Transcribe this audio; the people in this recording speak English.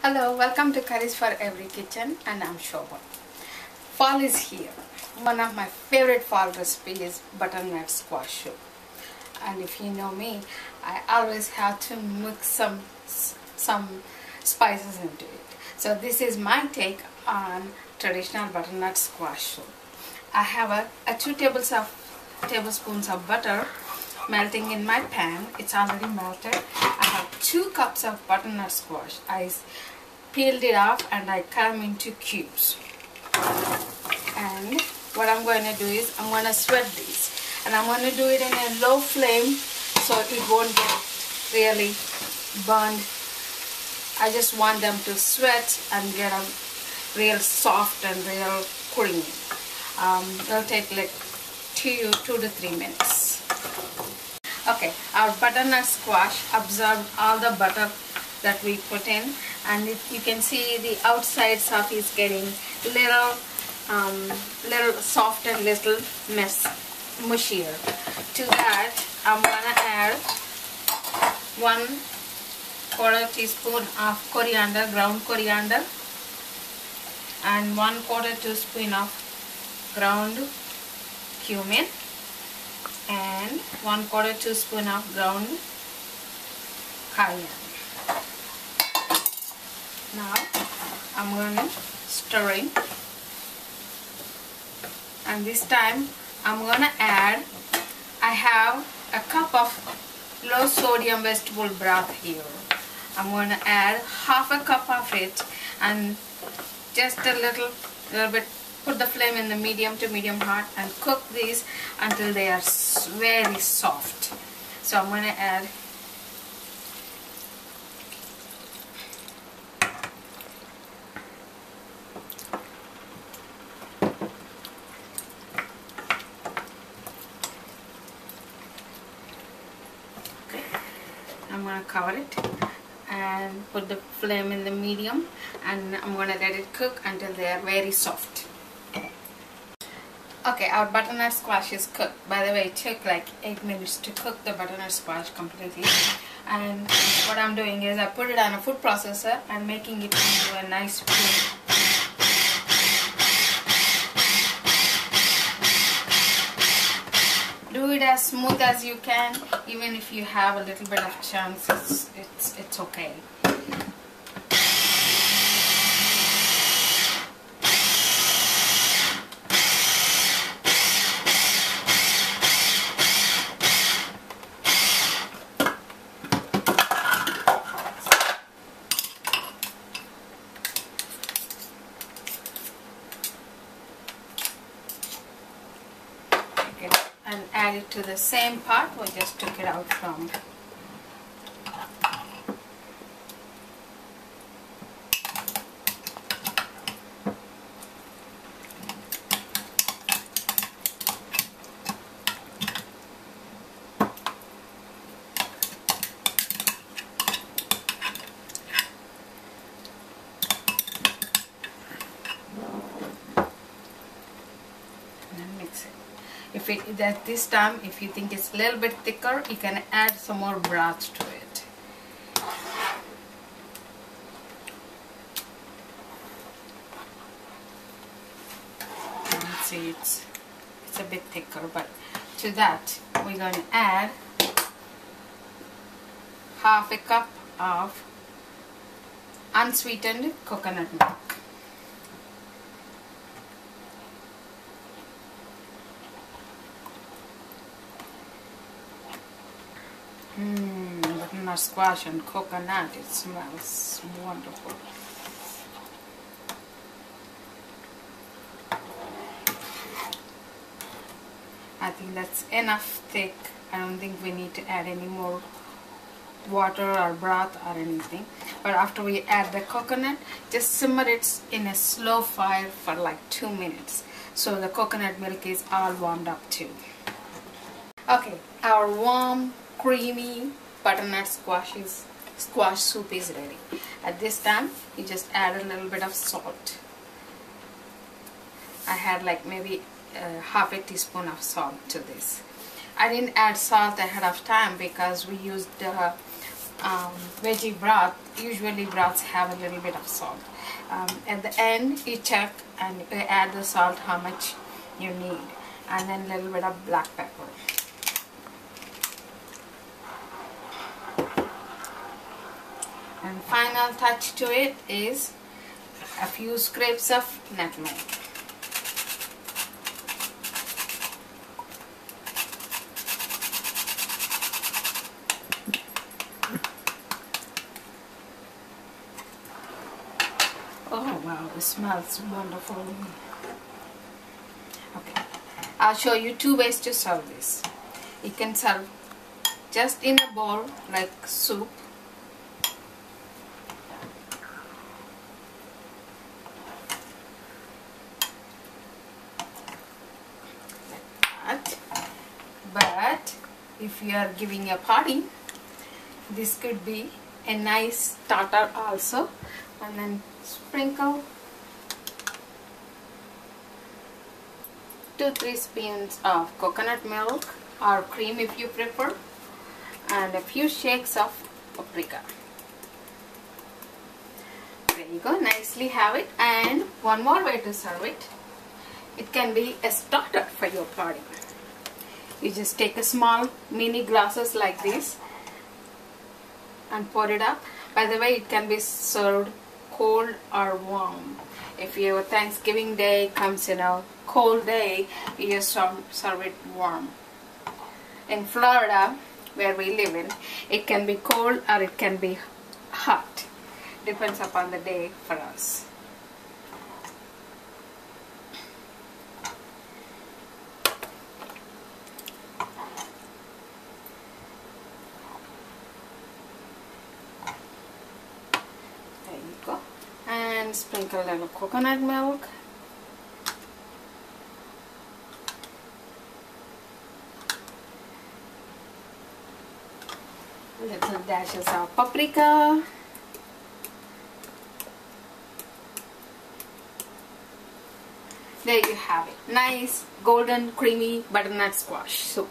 Hello, welcome to Curries for Every Kitchen, and I'm Shobha. Fall is here. One of my favorite fall recipes is butternut squash soup. And if you know me, I always have to mix some spices into it. So this is my take on traditional butternut squash soup. I have a 2 tablespoons of butter melting in my pan. It's already melted. I have 2 cups of butternut squash. I peeled it off and I cut them into cubes. And what I'm going to do is I'm going to sweat these, and I'm going to do it in a low flame so it won't get really burned. I just want them to sweat and get a real soft and real creamy. It'll take like 2 to 3 minutes. Okay, our butternut squash absorbed all the butter that we put in, and you can see the outsides of it is getting little soft and little mushier. To that, I'm gonna add 1/4 teaspoon of coriander, ground coriander, and 1/4 teaspoon of ground cumin, and 1/4 teaspoon of ground cayenne. Now I'm going to stir in, and this time I'm going to add, I have a cup of low sodium vegetable broth here. I'm going to add half a cup of it, and just a little bit, put the flame in the medium to medium hot and cook these until they are very soft. So I'm going to add I'm going to cover it and put the flame in the medium, and I'm going to let it cook until they are very soft. Okay, our butternut squash is cooked. By the way, it took like 8 minutes to cook the butternut squash completely. And what I'm doing is I put it on a food processor and making it into a nice puree. Do it as smooth as you can. Even if you have a little bit of chunks, it's okay. And add it to the same pot we just took it out from. And mix it. This time, if you think it's a little bit thicker, you can add some more broth to it. See, it's a bit thicker, but to that we're going to add half a cup of unsweetened coconut milk. Butternut squash and coconut, it smells wonderful. I think that's enough thick. I don't think we need to add any more water or broth or anything. But after we add the coconut, just simmer it in a slow fire for like 2 minutes, so the coconut milk is all warmed up too. Okay, our warm, creamy butternut squash soup is ready. At this time, you just add a little bit of salt. I had like maybe half a teaspoon of salt to this. I didn't add salt ahead of time because we used veggie broth, usually broths have a little bit of salt. At the end you check and you add the salt how much you need, and then a little bit of black pepper. And final touch to it is a few scrapes of nutmeg. Oh wow, it smells wonderful. Okay, I'll show you two ways to serve this. You can serve just in a bowl like soup, but if you are giving a party, this could be a nice starter also. And then sprinkle 2-3 spoons of coconut milk or cream if you prefer, and a few shakes of paprika. There you go, nicely have it. And one more way to serve it. It can be a starter for your party. You just take a small mini glasses like this and pour it up. By the way, it can be served cold or warm. If your Thanksgiving day comes in a cold day, you just serve it warm. In Florida, where we live in, it can be cold or it can be hot. Depends upon the day for us. There you go. And sprinkle a little coconut milk. Little dashes of paprika. There you have it. Nice golden creamy butternut squash soup.